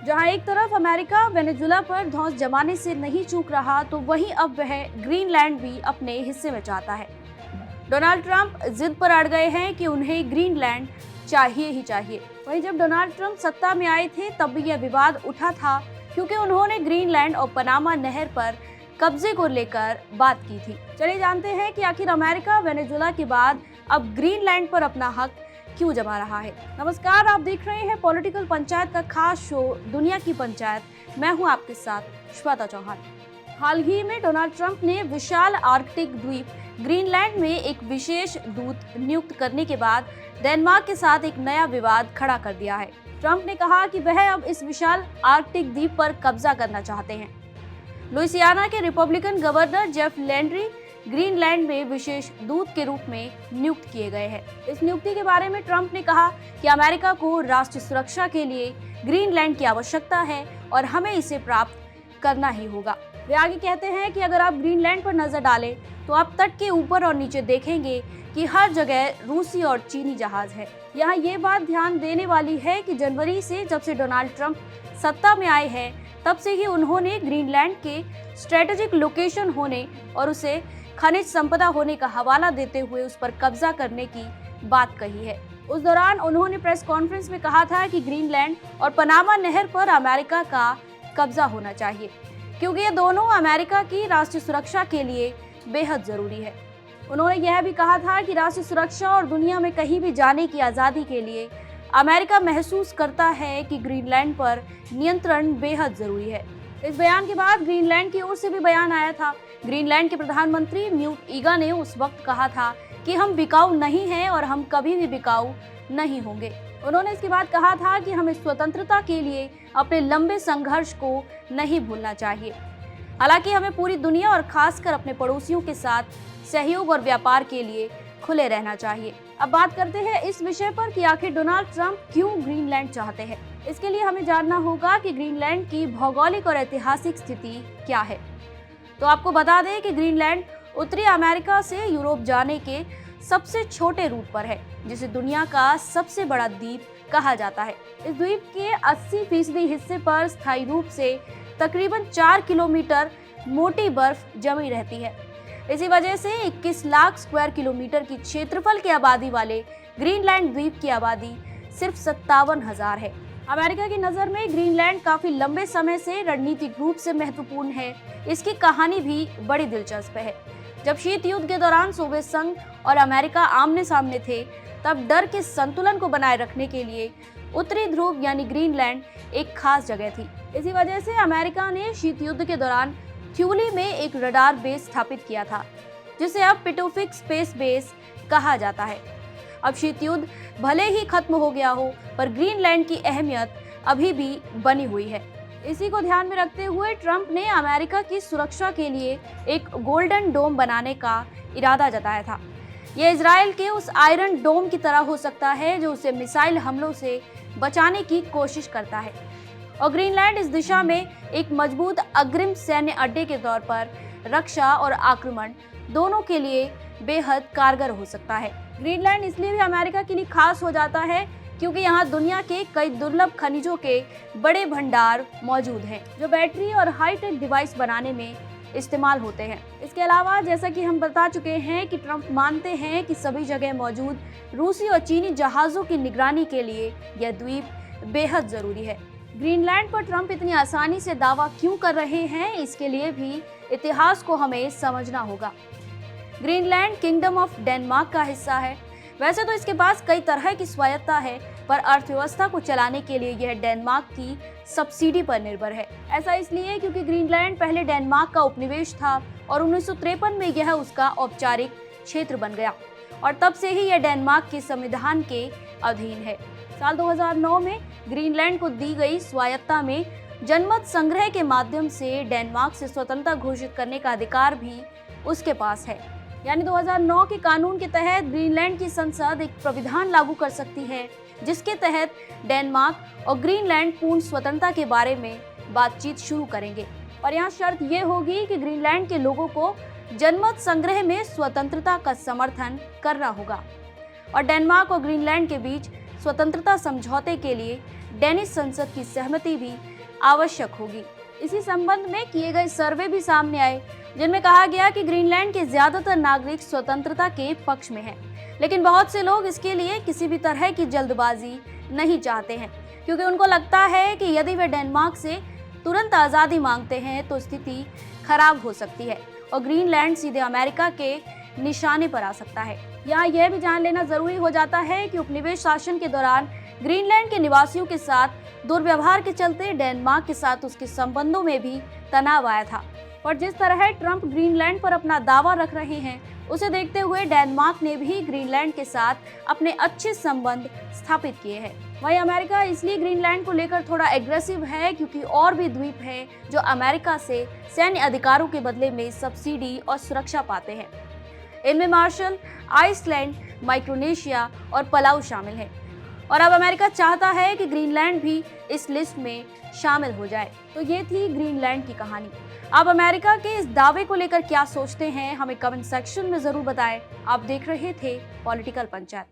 जहां एक तरफ अमेरिका वेनेजुला पर धौंस जमाने से नहीं चूक रहा, तो वहीं अब वह ग्रीनलैंड भी अपने हिस्से में चाहता है। डोनाल्ड ट्रंप जिद पर अड़ गए हैं कि उन्हें ग्रीनलैंड चाहिए ही चाहिए। वहीं जब डोनाल्ड ट्रंप सत्ता में आए थे तब भी यह विवाद उठा था, क्योंकि उन्होंने ग्रीनलैंड और पनामा नहर पर कब्जे को लेकर बात की थी। चलिए जानते हैं कि आखिर अमेरिका वेनेजुला के बाद अब ग्रीनलैंड पर अपना हक क्यों जमा रहा है। नमस्कार, आप देख रहे हैं पॉलिटिकल पंचायत का खास शो दुनिया की पंचायत। मैं हूं आपके साथ श्वेता चौहान। हाल ही में डोनाल्ड ट्रंप ने विशाल आर्कटिक द्वीप ग्रीनलैंड में एक विशेष दूत नियुक्त करने के बाद डेनमार्क के साथ एक नया विवाद खड़ा कर दिया है। ट्रंप ने कहा कि वह अब इस विशाल आर्कटिक द्वीप पर कब्जा करना चाहते हैं। लुइसियाना के Republican governor Jeff Landry Greenland में विशेष दूत के रूप में नियुक्त किए गए हैं। इस नियुक्ति के बारे में ट्रंप ने कहा कि अमेरिका को राष्ट्रीय सुरक्षा के लिए ग्रीनलैंड की आवश्यकता है और हमें इसे प्राप्त करना ही होगा। वे आगे कहते हैं कि अगर आप ग्रीनलैंड पर नजर डालें तो आप तट के ऊपर और नीचे देखेंगे कि हर जगह रूसी और चीनी जहाज है। यहाँ ये बात ध्यान देने वाली है कि जनवरी से जब से डोनाल्ड ट्रंप सत्ता में आए हैं तब से ही उन्होंने ग्रीनलैंड के स्ट्रेटेजिक लोकेशन होने और उसे खनिज संपदा होने का हवाला देते हुए उस पर कब्जा करने की बात कही है। उस दौरान उन्होंने प्रेस कॉन्फ्रेंस में कहा था कि ग्रीनलैंड और पनामा नहर पर अमेरिका का कब्जा होना चाहिए, क्योंकि ये दोनों अमेरिका की राष्ट्रीय सुरक्षा के लिए बेहद जरूरी है। उन्होंने यह भी कहा था कि राष्ट्रीय सुरक्षा और दुनिया में कहीं भी जाने की आज़ादी के लिए अमेरिका महसूस करता है कि ग्रीनलैंड पर नियंत्रण बेहद जरूरी है। इस बयान के बाद ग्रीनलैंड की ओर से भी बयान आया था। ग्रीनलैंड के प्रधानमंत्री न्यूट ईगा ने उस वक्त कहा था कि हम बिकाऊ नहीं हैं और हम कभी भी बिकाऊ नहीं होंगे। उन्होंने इसके बाद कहा था कि हमें स्वतंत्रता के लिए अपने लंबे संघर्ष को नहीं भूलना चाहिए। हालांकि हमें पूरी दुनिया और खासकर अपने पड़ोसियों के साथ सहयोग और व्यापार के लिए खुले रहना चाहिए। अब बात करते हैं इस विषय पर कि आखिर डोनाल्ड ट्रंप क्यों ग्रीनलैंड चाहते हैं। इसके लिए हमें जानना होगा कि ग्रीनलैंड की भौगोलिक और ऐतिहासिक स्थिति क्या है। तो आपको बता दें कि ग्रीनलैंड उत्तरी अमेरिका से यूरोप जाने के सबसे छोटे रूट पर है, जिसे दुनिया का सबसे बड़ा द्वीप कहा जाता है। इस द्वीप के 80% हिस्से पर स्थायी रूप से तकरीबन 4 किलोमीटर मोटी बर्फ जमी रहती है। इसी वजह से 21 लाख स्क्वायर किलोमीटर की क्षेत्रफल की आबादी वाले ग्रीनलैंड द्वीप की आबादी सिर्फ 57,000 है। अमेरिका की नज़र में ग्रीनलैंड काफी लंबे समय से रणनीतिक रूप से महत्वपूर्ण है। इसकी कहानी भी बड़ी दिलचस्प है। जब शीत युद्ध के दौरान सोवियत संघ और अमेरिका आमने सामने थे, तब डर के संतुलन को बनाए रखने के लिए उत्तरी ध्रुव यानी ग्रीनलैंड एक खास जगह थी। इसी वजह से अमेरिका ने शीत युद्ध के दौरान थ्यूली में एक रडार बेस स्थापित किया था, जिसे अब पिटोफिक स्पेस बेस कहा जाता है। अब शीत युद्ध भले ही खत्म हो गया हो, पर ग्रीनलैंड की अहमियत अभी भी बनी हुई है। इसी को ध्यान में रखते हुए ट्रंप ने अमेरिका की सुरक्षा के लिए एक गोल्डन डोम बनाने का इरादा जताया था। यह इजराइल के उस आयरन डोम की तरह हो सकता है जो उसे मिसाइल हमलों से बचाने की कोशिश करता है, और ग्रीनलैंड इस दिशा में एक मजबूत अग्रिम सैन्य अड्डे के तौर पर रक्षा और आक्रमण दोनों के लिए बेहद कारगर हो सकता है। ग्रीनलैंड इसलिए भी अमेरिका के लिए खास हो जाता है क्योंकि यहाँ दुनिया के कई दुर्लभ खनिजों के बड़े भंडार मौजूद हैं, जो बैटरी और हाईटेक डिवाइस बनाने में इस्तेमाल होते हैं। इसके अलावा जैसा कि हम बता चुके हैं कि ट्रंप मानते हैं कि सभी जगह मौजूद रूसी और चीनी जहाज़ों की निगरानी के लिए यह द्वीप बेहद जरूरी है। ग्रीनलैंड पर ट्रंप इतनी आसानी से दावा क्यों कर रहे हैं, इसके लिए भी इतिहास को हमें समझना होगा। ग्रीनलैंड किंगडम ऑफ डेनमार्क का हिस्सा है। वैसे तो इसके पास कई तरह की स्वायत्तता है, पर अर्थव्यवस्था को चलाने के लिए यह डेनमार्क की सब्सिडी पर निर्भर है। ऐसा इसलिए क्योंकि ग्रीनलैंड पहले डेनमार्क का उपनिवेश था और 1953 में यह उसका औपचारिक क्षेत्र बन गया, और तब से ही यह डेनमार्क के संविधान के अधीन है। साल 2009 में ग्रीनलैंड को दी गई स्वायत्तता में जनमत संग्रह के माध्यम से डेनमार्क से स्वतंत्रता घोषित करने का अधिकार भी उसके पास है। यानी 2009 के कानून के तहत ग्रीनलैंड की संसद एक प्राविधान लागू कर सकती है, जिसके तहत डेनमार्क और ग्रीनलैंड पूर्ण स्वतंत्रता के बारे में बातचीत शुरू करेंगे। और यहाँ शर्त ये होगी कि ग्रीनलैंड के लोगों को जनमत संग्रह में स्वतंत्रता का समर्थन करना होगा, और डेनमार्क और ग्रीनलैंड के बीच स्वतंत्रता समझौते के लिए डेनिश संसद की सहमति भी आवश्यक होगी। इसी संबंध में किए गए सर्वे भी सामने आए, जिनमें कहा गया कि ग्रीनलैंड के ज्यादातर नागरिक स्वतंत्रता के पक्ष में हैं, लेकिन बहुत से लोग इसके लिए किसी भी तरह की जल्दबाजी नहीं चाहते हैं, क्योंकि उनको लगता है कि यदि वे डेनमार्क से तुरंत आज़ादी मांगते हैं तो स्थिति खराब हो सकती है और ग्रीनलैंड सीधे अमेरिका के निशाने पर आ सकता है। यहाँ यह भी जान लेना जरूरी हो जाता है कि उपनिवेश शासन के दौरान ग्रीनलैंड के निवासियों के साथ दुर्व्यवहार के चलते डेनमार्क के साथ उसके संबंधों में भी तनाव आया था। और जिस तरह ट्रंप ग्रीनलैंड पर अपना दावा रख रहे हैं, उसे देखते हुए डेनमार्क ने भी ग्रीनलैंड के साथ अपने अच्छे संबंध स्थापित किए हैं। वहीं अमेरिका इसलिए ग्रीनलैंड को लेकर थोड़ा एग्रेसिव है, क्योंकि और भी द्वीप हैं जो अमेरिका से सैन्य अधिकारों के बदले में सब्सिडी और सुरक्षा पाते हैं। इनमें मार्शल, आइसलैंड, माइक्रोनेशिया और पलाऊ शामिल हैं। और अब अमेरिका चाहता है कि ग्रीनलैंड भी इस लिस्ट में शामिल हो जाए। तो ये थी ग्रीनलैंड की कहानी। आप अमेरिका के इस दावे को लेकर क्या सोचते हैं, हमें कमेंट सेक्शन में जरूर बताएं। आप देख रहे थे पॉलिटिकल पंचायत।